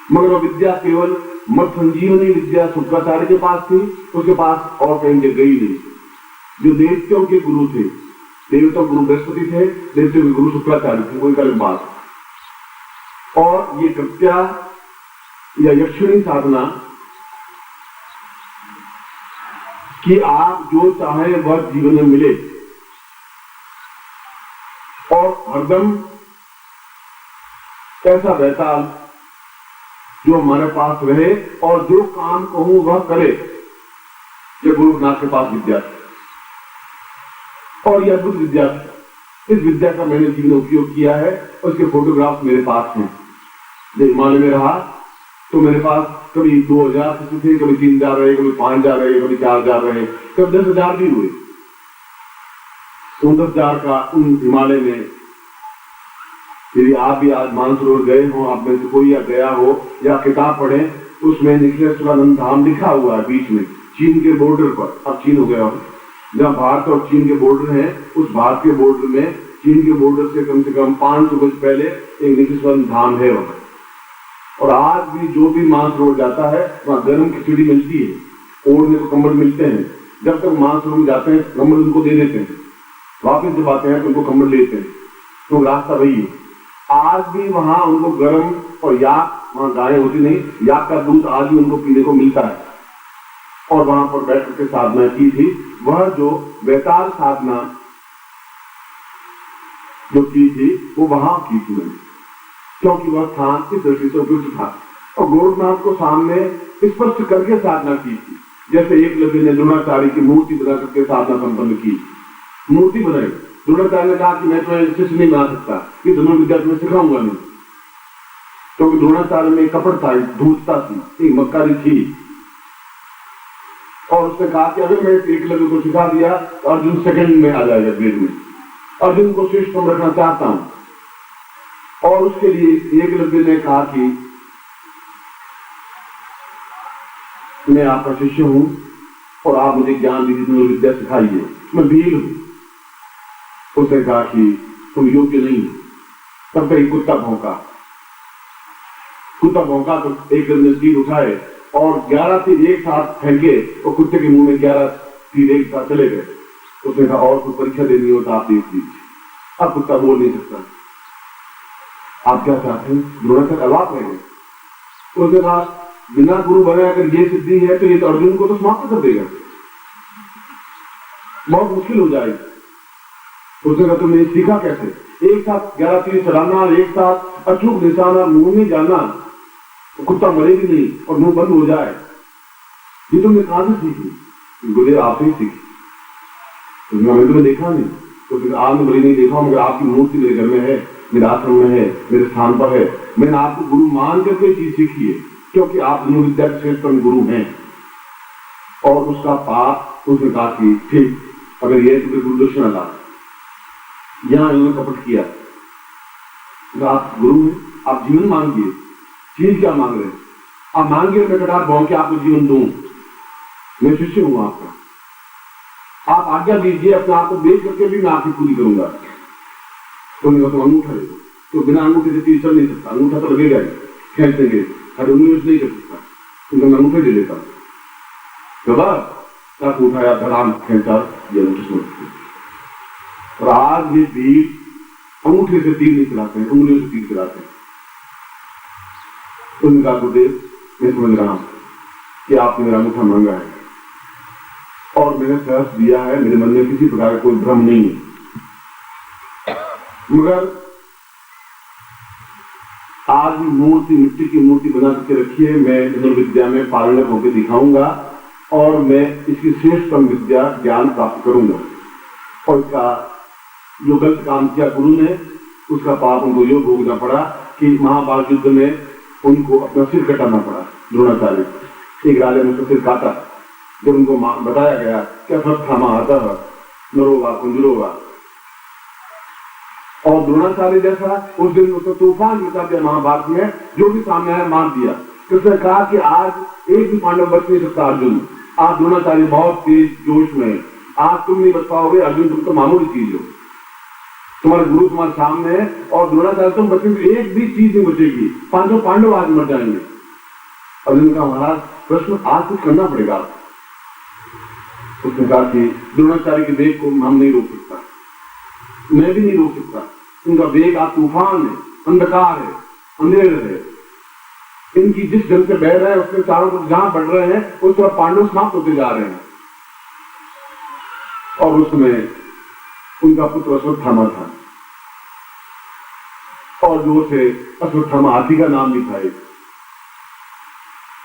मगर वो विद्या केवल मत संजीवनी विद्या शुक्राचार्य के पास थी, उसके पास और कहीं गई नहीं। जो देवताओं के गुरु थे, देवताओं गुरु बृहस्पति थे, देवताओं के गुरु शुक्राचार्य थे, कोई अलग बात। और ये कृत्या या यक्षिणी साधना कि आप जो चाहे वह जीवन में मिले और हरदम ऐसा बेताल जो हमारे पास रहे और जो काम कहूं वह करे, ये गुरुनाथ के पास विद्या थी। और यह अद्भुत विद्या थी। इस विद्या का मैंने जीवन में उपयोग किया है, उसके फोटोग्राफ्स मेरे पास हैं। जब हिमालय में रहा तो मेरे पास कभी 2000 थे, कभी 3000 रहे, कभी 5000 रहे, कभी 4000 रहे, कभी 10,000 भी हुए। 10,000 का उन हिमालय में, यदि आप भी आज मानसरोवर गए हो, आप में से कोई या गया हो या किताब पढ़े, उसमें निखिलेश्वरानंद धाम लिखा हुआ है बीच में, चीन के बॉर्डर पर। अब चीन हो गया हो, जहाँ भारत और चीन के बॉर्डर है, उस भारत के बॉर्डर में, चीन के बॉर्डर से कम 500 गज पहले एक निखिलेश्वरानंद धाम है वहां। और आज भी जो भी मानसरोवर जाता है वहां गर्म खिचड़ी मिलती है, ओढ़ने को कंबल मिलते हैं। जब तक मानसरोवर जाते हैं कंबल उनको दे देते हैं, वापिस जब आते हैं तो उनको कंबल लेते हैं, तो रास्ता वही है। आज भी वहां उनको गर्म और याक, वहां गायें होती नहीं, याक का दूध आज भी उनको पीने को मिलता है। और वहां पर बैठ करके साधना की थी, वह जो बेताल साधना जो की थी वो वहां की थी मैंने, क्योंकि वह स्थान की दृष्टि से उपयुक्त था। और गोरखनाथ को सामने स्पष्ट करके साधना की थी, जैसे एकलव्य ने द्रोणाचार्य की मूर्ति बना करके साधना संपन्न की। मूर्ति बनाई, द्रोणाचार्य ने कहा कि मैं तुम्हें शिष्य नहीं बना सकता, कि धनुर्विद्या तुम्हें सिखाऊंगा नहीं, क्योंकि द्रोणाचार्य में कपट था, धूर्तता थी, एक मक्कारी थी। और उसने कहा कि अगर मैं एकलव्य को सिखा दिया तो अर्जुन सेकंड में आ जाएगा ग्रेड में, अर्जुन को श्रेष्ठतम रखना चाहता हूं। और उसके लिए एकलव्य ने कहा कि मैं आपका शिष्य हूं और आप मुझे ज्ञान विद्या सिखाइए, मैं भील हूं। उसने कहा कि तुम योग्य नहीं हो। तब तक कुत्ता भौंका तो एकलव्य ने तीर उठाए और 11 तीर एक साथ फेंके और कुत्ते के मुंह में 11 तीर एक साथ चले गए। उसने कहा और कोई परीक्षा देनी हो तो आप देख लीजिए। अब कुत्ता बोल नहीं सकता, आप क्या चाहते हैं? द्रोणाचार्य अवाक रह गए। उसने कहा बिना गुरु बने अगर ये सिद्धि है तो ये तो अर्जुन को तो समाप्त कर देगा, बहुत मुश्किल हो जाएगी। उसने कहा तुमने सीखा कैसे? एक साथ 11 तीर चलाना, एक साथ अचूक निशाना, मुंह में जाना, तो कुत्ता मरेगी नहीं और मुंह बंद हो जाए, ये तुमने कहां से सीखी? गुरुदेव आपसे ही सीखी। मैंने तुम्हें देखा नहीं, तो फिर आज मैं नहीं देखा, मगर आपकी मूर्ति मेरे घर में है, मेरे आश्रम में है, मेरे स्थान पर है। मैंने आपको गुरु मान करके चीज सीखी है, क्योंकि आप धनुर्विद्या के श्रेष्ठतम गुरु हैं। और उसका पाप उसने कहा कि ठीक, अगर ये तुम्हें गुरु दक्षिणा ला, यहां इन्होंने कपट किया, तो आप गुरु हैं, आप जीवन मांगिए। चीज क्या मांग रहे हैं? आप मांगिए मैं कटार भाव के आपको जीवन दूं, मैं शिष्य हूं आपका, आप आज्ञा दीजिए, अपने आप को बेच करके भी मैं आपकी पूरी करूंगा। तो अंगूठा ले दो, तो बिना अंगूठे से तीर चल नहीं सकता, अंगूठा तो लगेगा ही, खींच देंगे, हर उंगली नहीं कर सकता, तो मैं अंगूठे ले लेता हूं। तो बस उठाया, धड़ाम खींचा, ये अंगूठे। और आज ये वीर अंगूठे से तीर नहीं चलाते हैं, उंगलियों से तीर चलाते हैं। उनका गुरुदेव मैं समझ रहा हूं कि आपने मेरा अंगूठा मांगा है और मैंने सहर्ष दिया है, मेरे मन में किसी प्रकार का कोई भ्रम नहीं है। मगर आज मूर्ति, मिट्टी की मूर्ति बना करके रखी है, मैं धनुर्विद्या में पारंगत होकर दिखाऊंगा और मैं इसकी श्रेष्ठतम विद्या ज्ञान प्राप्त करूंगा। और इसका जो गलत काम किया गुरु ने, उसका पाप उनको यो भोगना पड़ा कि महाभारत युद्ध में उनको अपना सिर कटाना पड़ा। द्रोणाचार्य एक राजा ने उसका सिर काटा, जब उनको बताया गया क्या फर्क था आता नरोगा कुंजरोगा। और द्रोणाचार्य जैसा उस दिन उसने तूफान मचा दिया महाभारत में, जो भी सामने आया मार दिया। उसने कहा कि आज एक भी पांडव बच नहीं सकता अर्जुन, आज द्रोणाचार्य बहुत तेज जोश में, आज तुम नहीं बच पाओगे अर्जुन, तुम तो मामूली चीज हो, तुम्हारे गुरु तुम्हारे सामने है और द्रोणाचार्य तुम बचेंगे, एक भी चीज नहीं बचेगी, 500 पांडव आज मर जाएंगे। अर्जुन का महाराज प्रश्न आज कुछ करना पड़ेगा। उसने कहा कि द्रोणाचार्य के वेग को हम नहीं रोक सकता, मैं भी नहीं रोक सकता। उनका वेग आज तूफान है, अंधकार है, अंधेर है। इनकी जिस जल से बह रहे हैं उसके चारों तरफ जहां बढ़ रहे हैं उस तरफ पांडव समाप्त होते जा रहे हैं। और उसमें उनका पुत्र अश्वत्थामा था और जो से अश्वत्थामा हाथी का नाम भी था।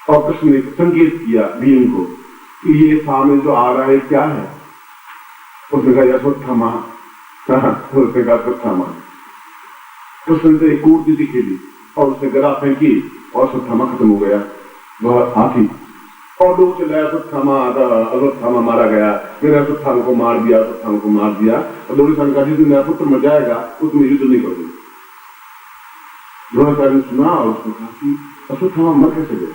और कृष्ण ने संकेत किया भीम को कि ये सामने जो आ रहा है क्या है। उसने कहा अश्वत्थामा, उसने कहा अश्वत्थामा। कृष्ण से एक कूटनीति खेली और उसने गदा फेंकी और अश्वत्थामा खत्म हो गया, वह हाथी। और लोग चले अश्वत्थामा मारा गया, मेरे अश्वत्थामा को मार दिया, अश्वत्थामा को मार दिया। और द्रोणाचार्य का जिस मेरा पुत्र मर जाएगा उसमें युद्ध नहीं करूंगा। द्रोणाचार्य ने सुना और उसने कहा कि अश्वत्थामा मर कैसे गए,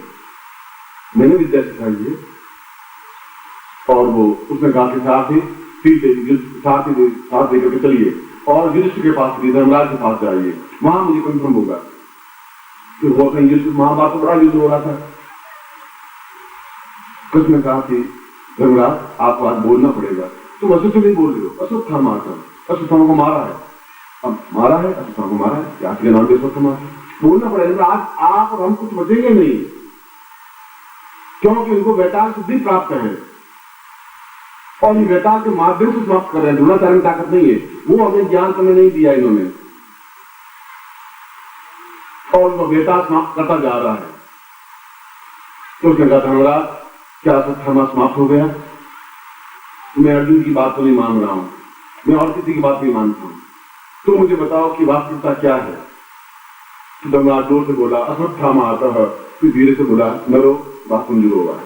मैंने विद्या सिखाई है। और वो उसने कहा कि साथ लेकर के चलिए और युधिष्ठिर के पास, धर्मराज के पास जाइए, वहां मुझे कंफर्म होगा। फिर वो अपने युद्ध, महाभारत तो बड़ा युद्ध हो रहा था। कृष्ण ने कहा कि धर्मराज आपको आज बोलना पड़ेगा, तुम अश्वत्थ नहीं बोल रहे हो, अश्वत्थामा को मारा है। अब मारा है, अश्वत्थामा को मारा है, आपके नाम पे अश्वत्थामा बोलना पड़ेगा। आज आप और हम कुछ बचेंगे नहीं, क्योंकि उनको वैताल सिद्धि प्राप्त है और ये वैताल के माध्यम से समाप्त कर रहे हैं। द्रोणाचार्य में ताकत नहीं है, वो हमें ज्ञान तुम्हें नहीं दिया इन्होंने, और वो वैताल समाप्त करता जा रहा है। तो उसने कहा धर्मराज क्या अश्वत्थामा समाप्त हो गया? मैं अर्जुन की बात तो नहीं मान रहा हूं, मैं और किसी की बात नहीं मानता हूं, तो मुझे बताओ कि वास्तविकता क्या है। तो धर्मराज जोर से बोला अश्वत्थामा आता है, फिर धीरे से बोला नरो बात मंजूर होगा,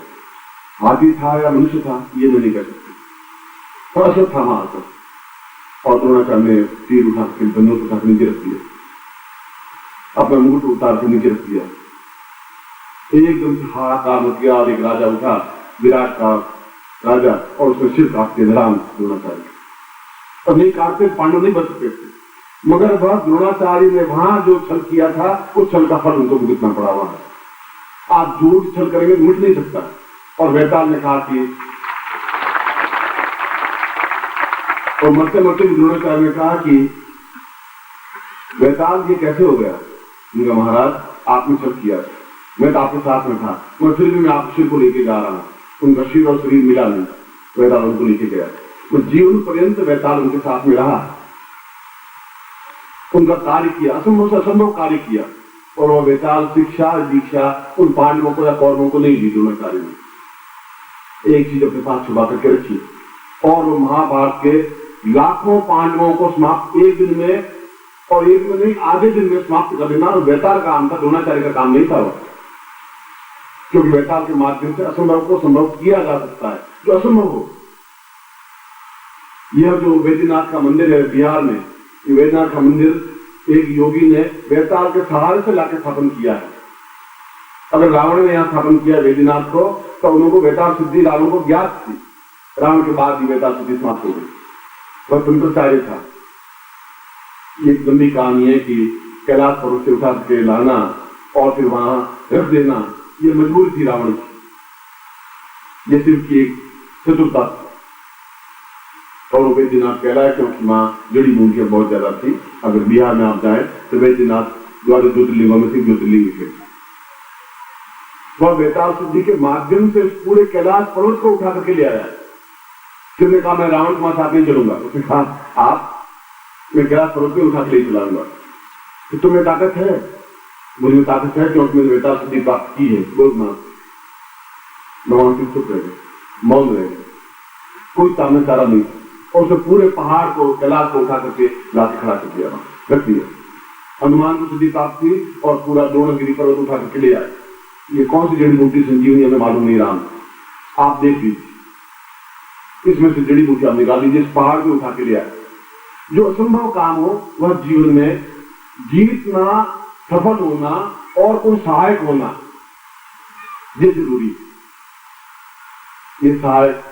हाथी था या मनुष्य था ये मैं नहीं कह सकती। तो अश्वत्थामा आता और द्रोणाचार्य ने तीर उठा के धनुष उठा के नीचे रख दिया, अपना मुकुट उतार के नीचे रख दिया। एकदम से हाहाकार मच गया और एक राजा उठा, विराट का राजा, और उसने सिर काट दिया धराम द्रोणाचार्य। और नहीं काटते पांडव नहीं बच सकते थे, मगर वह द्रोणाचार्य ने वहां जो छल किया था उस छल का फल उनको भुगतना पड़ा। वहां आप झूठ छल करेंगे मिट नहीं सकता। और वैताल ने कहा कि, और मरते मरते द्रोणाचार्य ने कहा कि वैताल ये कैसे हो गया? उनका महाराज आपने छल किया, मैं तो आपके साथ में था, मैं फिर भी मैं आपके सिर को लेके जा रहा हूं। उनका सिर और शरीर मिला नहीं, वैताल उनको लेके गया। तो जीवन पर्यंत वैताल उनके साथ में रहा, उनका कार्य किया, असंभव से असंभव कार्य किया। और वह वैताल शिक्षा दीक्षा उन पांडवों को या कौरवों को नहीं दी द्रोणाचार्य ने, एक चीज अपने साथ छुपा करके रखी। और वो महाभारत के लाखों पांडवों को समाप्त एक दिन में, और एक दिन नहीं आधे दिन में समाप्त कर देना और वैताल का काम था, द्रोणाचार्य का काम नहीं था वो। क्योंकि वैताल के माध्यम से असंभव को संभव किया जा सकता है, जो असंभव हो। यह जो वैद्यनाथ का मंदिर है बिहार में, ये वैद्यनाथ का मंदिर एक योगी ने वैताल के सहारे से लाके स्थापन किया है। अगर रावण ने यहाँ स्थापन किया वैद्यनाथ को, तो उनको वैताल सिद्धि रावण को ज्ञात थी, रावण के बाद ही वैताल सिद्धि समाप्त हो गई। वह तंत्राचार्य था। ये एक लंबी कहानी है कि कैलाश पर्वत से उठा के लाना और फिर वहां रख देना, ये मजबूरी थी रावण की। ये सिर्फ की एक चतुरता थी। और वो वैद्यनाथ कहलाया क्योंकि वहां जड़ी बूटियां बहुत ज्यादा थी। अगर बिहार में आप जाए तो वैद्यनाथ द्वादश ज्योतिर्लिंगों में से ज्योतिर्लिंग थे। वह वैताल सिद्धि के माध्यम से पूरे कैलाश पर्वत को उठा करके ले आया। किसने कहा मैं रावण के साथ नहीं चलूंगा? उसने कहा आप, मैं कैलाश पर्वत पे उठा के ले चलाऊंगा। तो तुम्हें ताकत है? मुझे ताकत है क्योंकि मैंने वैताल सिद्धि प्राप्त की है। भगवान चुप रह गए, मौन रह गए, कोई सामने चारा नहीं। और उसे पूरे पहाड़ को, कैलाश को उठा करके लाके खड़ा कर दिया, रख दिया। हनुमान को सिद्धि प्राप्त थी और पूरा द्रोणगिरी पर्वत उठा करके ले आए। ये कौन सी जड़ी बूटी संजीवनी हमें मालूम नहीं, राम आप देख लीजिए, इसमें से जड़ी बूटी आप निकाल लीजिए, इस पहाड़ को उठा के ले आए। जो असंभव काम हो वह जीवन में जीतना, सफल होना और कोई सहायक होना, ये जरूरी। ये सहायक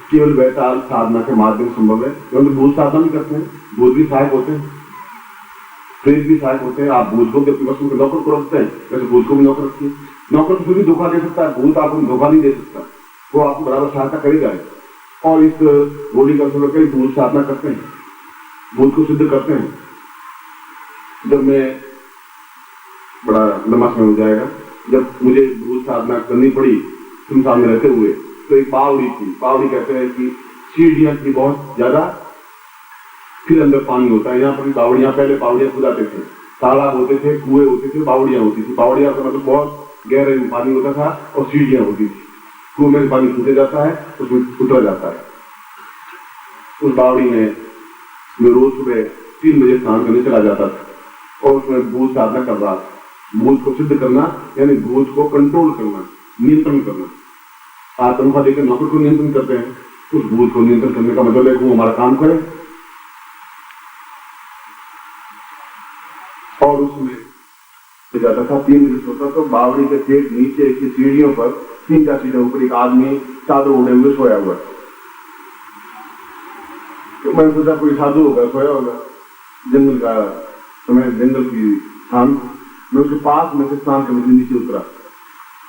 केवल वैताल साधना के माध्यम संभव है, क्योंकि भूत साधना भी करते हैं, भूत भी सहायक होते हैं। प्रेत भी सहायक होते हैं। आप भूत को अपनी वस्तु के नौकर को रखते हैं, वैसे भूत को भी नौकर रखिए। नौकर तो फिर भी धोखा दे सकता है, भूत आपको धोखा नहीं दे सकता, वो आपको बराबर सहायता करेगा। और इस गोली का असर कई भूत साधना करते हैं, भूत को सिद्ध करते हैं। जब मैं बड़ा लंबा समय हो जाएगा, जब मुझे भूत साधना करनी पड़ी सुनसान में रहते हुए, तो एक बावड़ी थी। बावड़ी कहते हैं कि सीढ़ियां थी बहुत ज्यादा, फिर अंदर पानी होता है। यहाँ पर बावड़ियां, पहले बावड़ियां खुदाते थे, तालाब होते थे, कुएं होते थे, बावड़ियां होती थी। बावड़ियां का मतलब बहुत गहरे में पानी होता था और सीढ़ियां होती थी। कुएं में पानी छूटे जाता है, उसमें उतरा जाता है। उस बावड़ी में मैं रोज सुबह 3 बजे स्नान करने चला जाता था और उसमें भूत साधना कर रहा था। भूत को सिद्ध करना यानी भूत को कंट्रोल करना, नियंत्रण करना। आप तनख्वाह देकर नौकर को नियंत्रण करते हैं, उस भूत को नियंत्रण करने का मतलब है कि वो हमारा काम करे। और उसमें जाता था 3 बजे सोता, तो बावड़ी के पेट नीचे की सीढ़ियों पर 3-4 सीढ़ियों ऊपर एक आदमी चादर ओढ़े हुए सोया हुआ। तो मैंने सोचा कोई साधु होगा, सोया होगा। जंगल का समय, जंगल की शाम, मैं उसके पास में से स्नान करने के नीचे उतरा।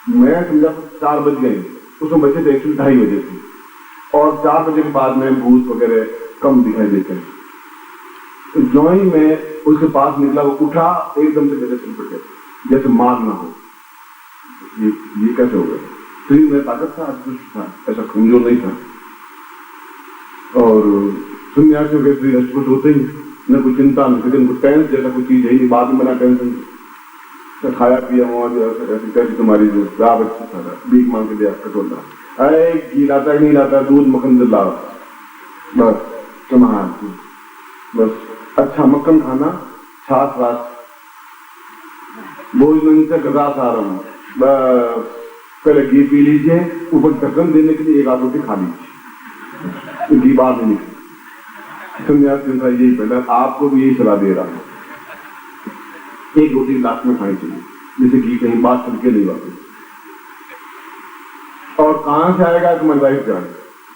मैं समझा 4 बज गए, उसमें बचे थे एक्चुअली 2:30 बजे थे। और 4 बजे के बाद में भूत वगैरह कम दिखाई देते हैं। तो जो ही मैं उसके पास निकला, वो उठा एकदम से जगह चल पड़े, जैसे मार ना हो। ये कैसे हो गया? शरीर में ताकत था, अदृष्ट था, ऐसा कमजोर नहीं था। और सन्यासियों के शरीर अष्टपुष्ट होते ही, न कोई चिंता, न कोई टेंस जैसा कोई चीज है ही, बाद में बना टेंशन। खाया पिया हुआ कैसी तुम्हारी जो गाँव अच्छी था, भीख मांग के दिया कटोला, अरे घी लाता नहीं लाता, दूध मक्खन लाओ, बस तुम्हारा बस अच्छा मक्खन खाना, छाछ वाछ, भोजन से गदास आ रहा हूँ, पहले घी पी लीजिए, ऊपर ढक्कन देने के लिए 1 आध रोटी खा लीजिए, घी बाद में निकले। सन्यासी का यही पहले, आपको भी यही सलाह दे रहा हूँ, 1 रोटी लास्ट में खानी चाहिए, जिससे घी कहीं बात चल के नहीं वापस। और कहां से आएगा तो मैं वाइफ जाने,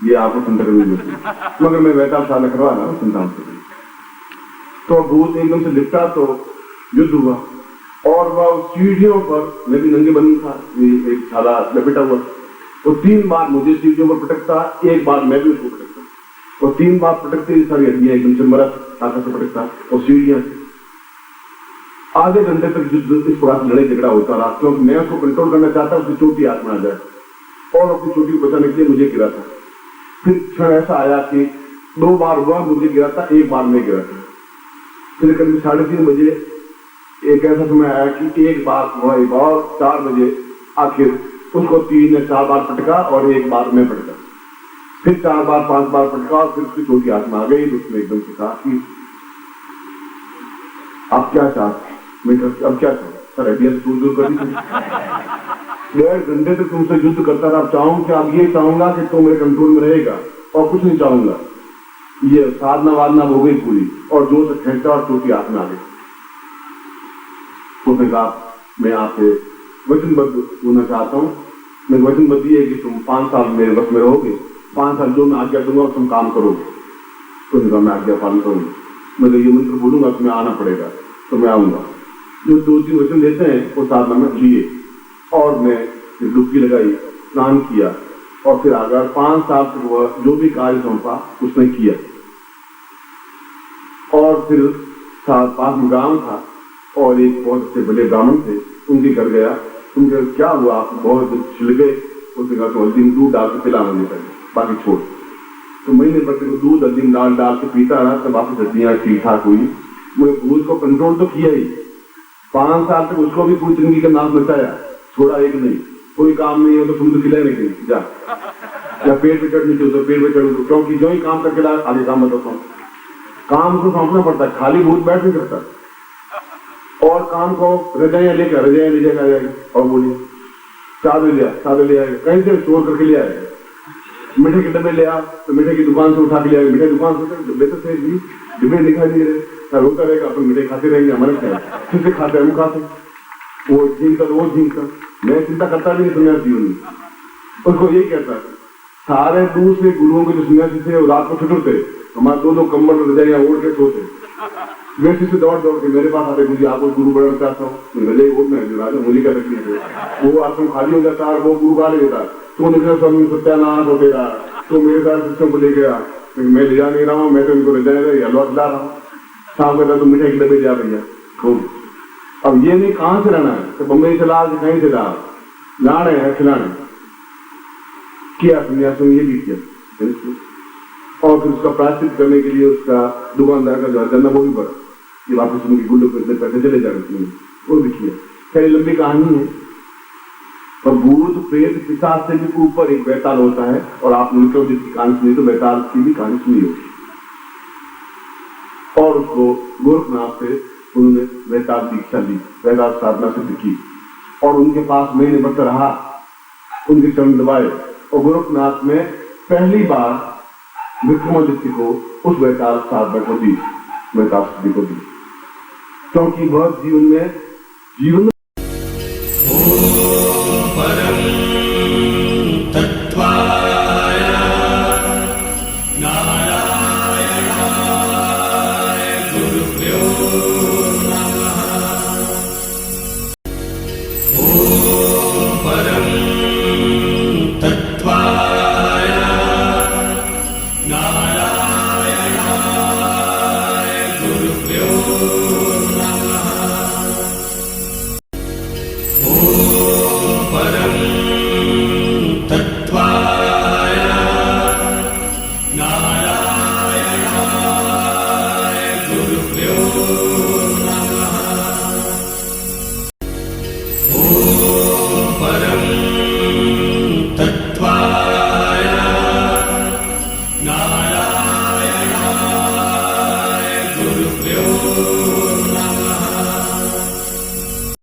ये आपको चिंता करनी होती है, मगर मैं वैसा साल करवा रहा हूँ चिंता से। तो भूत एकदम से लिपटा तो युद्ध हुआ, और वह सीढ़ियों पर, मैं भी नंगे बनी था, एक छाला लपेटा हुआ, तो 3 बार मुझे सीढ़ियों पर पटकता, 1 बार मैं भी उसको पटकता, और 3 बार पटकते सारी हड्डियां एकदम से मरा ताकत से पटकता, और सीढ़ियां आधे घंटे तक युद्ध इस प्रकार लड़ाई झगड़ा होता रहा, क्योंकि मैं उसको कंट्रोल करना चाहता, उसकी चोटी हाथ में आ जाए, और अपनी चोटी को बचाने के लिए मुझे गिरा था। फिर क्षण ऐसा आया कि 2 बार हुआ मुझे गिरा था, 1 बार में गिरा था। फिर करीब 3:30 बजे एक ऐसा समय आया कि 1 बार हुआ, 1 और 4 बजे आखिर उसको 3 या 4 बार पटका और 1 बार में पटका, फिर 4 बार 5 बार पटका, और फिर उसकी चोटी हाथ में आ गई। उसने एकदम से कहा कि आप क्या चाहते? मैं अब क्या चाहूँ सर, हड्डियां तो दूर कर दी, 1.5 घंटे तक तुमसे युद्ध करता रहा, चाहूँ कि अब ये चाहूंगा कि तुम मेरे कंट्रोल में रहेगा, और कुछ नहीं चाहूंगा। ये साधना वादना हो गई पूरी, और जोर से खेलता और चोटी हाथ में आ गई। उसने कहा मैं आपसे वचनबद्ध होना चाहता हूँ, मैं वचनबद्ध है कि तुम 5 साल मेरे वक्त में रहोगे, 5 साल जो मैं आज्ञा दूंगा तुम काम करोगे। तो कहा मैं आज्ञा पालन करूंगा, मैं ये मंत्र बोलूंगा तुम्हें आना पड़ेगा, तो मैं आऊंगा। जो 2-3 वचन देते हैं वो साधना में लिए, और मैं डुबकी लगाई, स्नान किया, और फिर अगर 5 साल तक वह जो भी कार्य सौंपा उसने किया। और फिर पास में गांव था, और एक बहुत अच्छे बड़े ब्राह्मण थे, उनके घर गया। उनके क्या हुआ, आप बहुत छिल गए? उसने कहा तो हल्दी में दूध डाल के पिला मुझे पहले, बाकी छोड़। तो महीने भर को दूध हल्दी में डाल के पीता रहा, तब वापस हड्डियां ठीक ठाक हुई। मुझे भूत को कंट्रोल तो किया ही, 5 साल तक उसको भी पूछ जिंदगी का नाम बचाया, छोड़ा एक नहीं। कोई काम नहीं हो तो तुम तो खिलाए नहीं जा, या पेट पे चढ़नी चाहिए तो पेट पे चढ़, क्योंकि जो ही काम करके ला आगे काम बताता हूँ। काम को सौंपना पड़ता है, खाली भूत बैठ नहीं सकता। और काम को रजाइयां लेकर रजाइयां ले जाएगा, और बोलिए चादर ले आएगा, कहीं से स्टोर करके ले आएगा। मीठे के डब्बे ले आ तो मीठे की दुकान से उठा के ले आएगा, मीठे दुकान से डब्बे तो से भी डिब्बे दिखाई नहीं रहे, होता रहेगा, अपन मीठे खाते रहेंगे, हमारे क्या फिर से खाते हम खाते, वो झींकता मैं चिंता करता भी नहीं सन्यासी जीवन में। उसको यही कहता है, सारे दूसरे गुरुओं के जो सन्यासी थे वो रात को छुट्टे, हमारे 2-2 कंबल रजाइयां ओढ़ के सोते, वैसे से दौड़ दौड़ के मेरे पास आते, मुझे आपको गुरु बनना चाहता हूँ। मुझे वो मैं राजा मुझे क्या तकलीफ है, वो आश्रम खाली हो जाता है, वो गुरु खाली होता है। तो निकले स्वामी सत्यानाश हो गया, तो मेरे साथ सिस्टम को ले गया, मैं ले जा नहीं रहा हूँ, मैं तो इनको ले जाएगा हलवा खिला रहा हूँ। शाम का तो मिठाई के डब्बे जा भैया खूब। अब ये नहीं कहाँ से रहना है, तो बम्बई से ला कहीं से ला रहे हैं खिलाने किया संन्यासों ये भी किया। और फिर उसका प्रायश्चित करने के लिए उसका दुकानदार का घर करना वो भी पड़ा, ये वापस उनकी गुल्डों पे पैसे चले जा रहे वो भी किया। खैर लंबी कहानी है। और भूत प्रेत पिशाच से भी ऊपर एक बैताल होता है, और आप मिलकर जिसकी कहानी सुनी तो बैताल की भी कहानी सुनी होगी। और उसको गोरखनाथ से उन्होंने बैताल दीक्षा ली, बैताल साधना सिद्ध की, और उनके पास महीने भर रहा, उनके चरण दबाए। और गोरखनाथ में पहली बार विक्रमादित्य को उस बैताल साधना को दी, बैताल सिद्धि को दी, क्योंकि वह जीवन में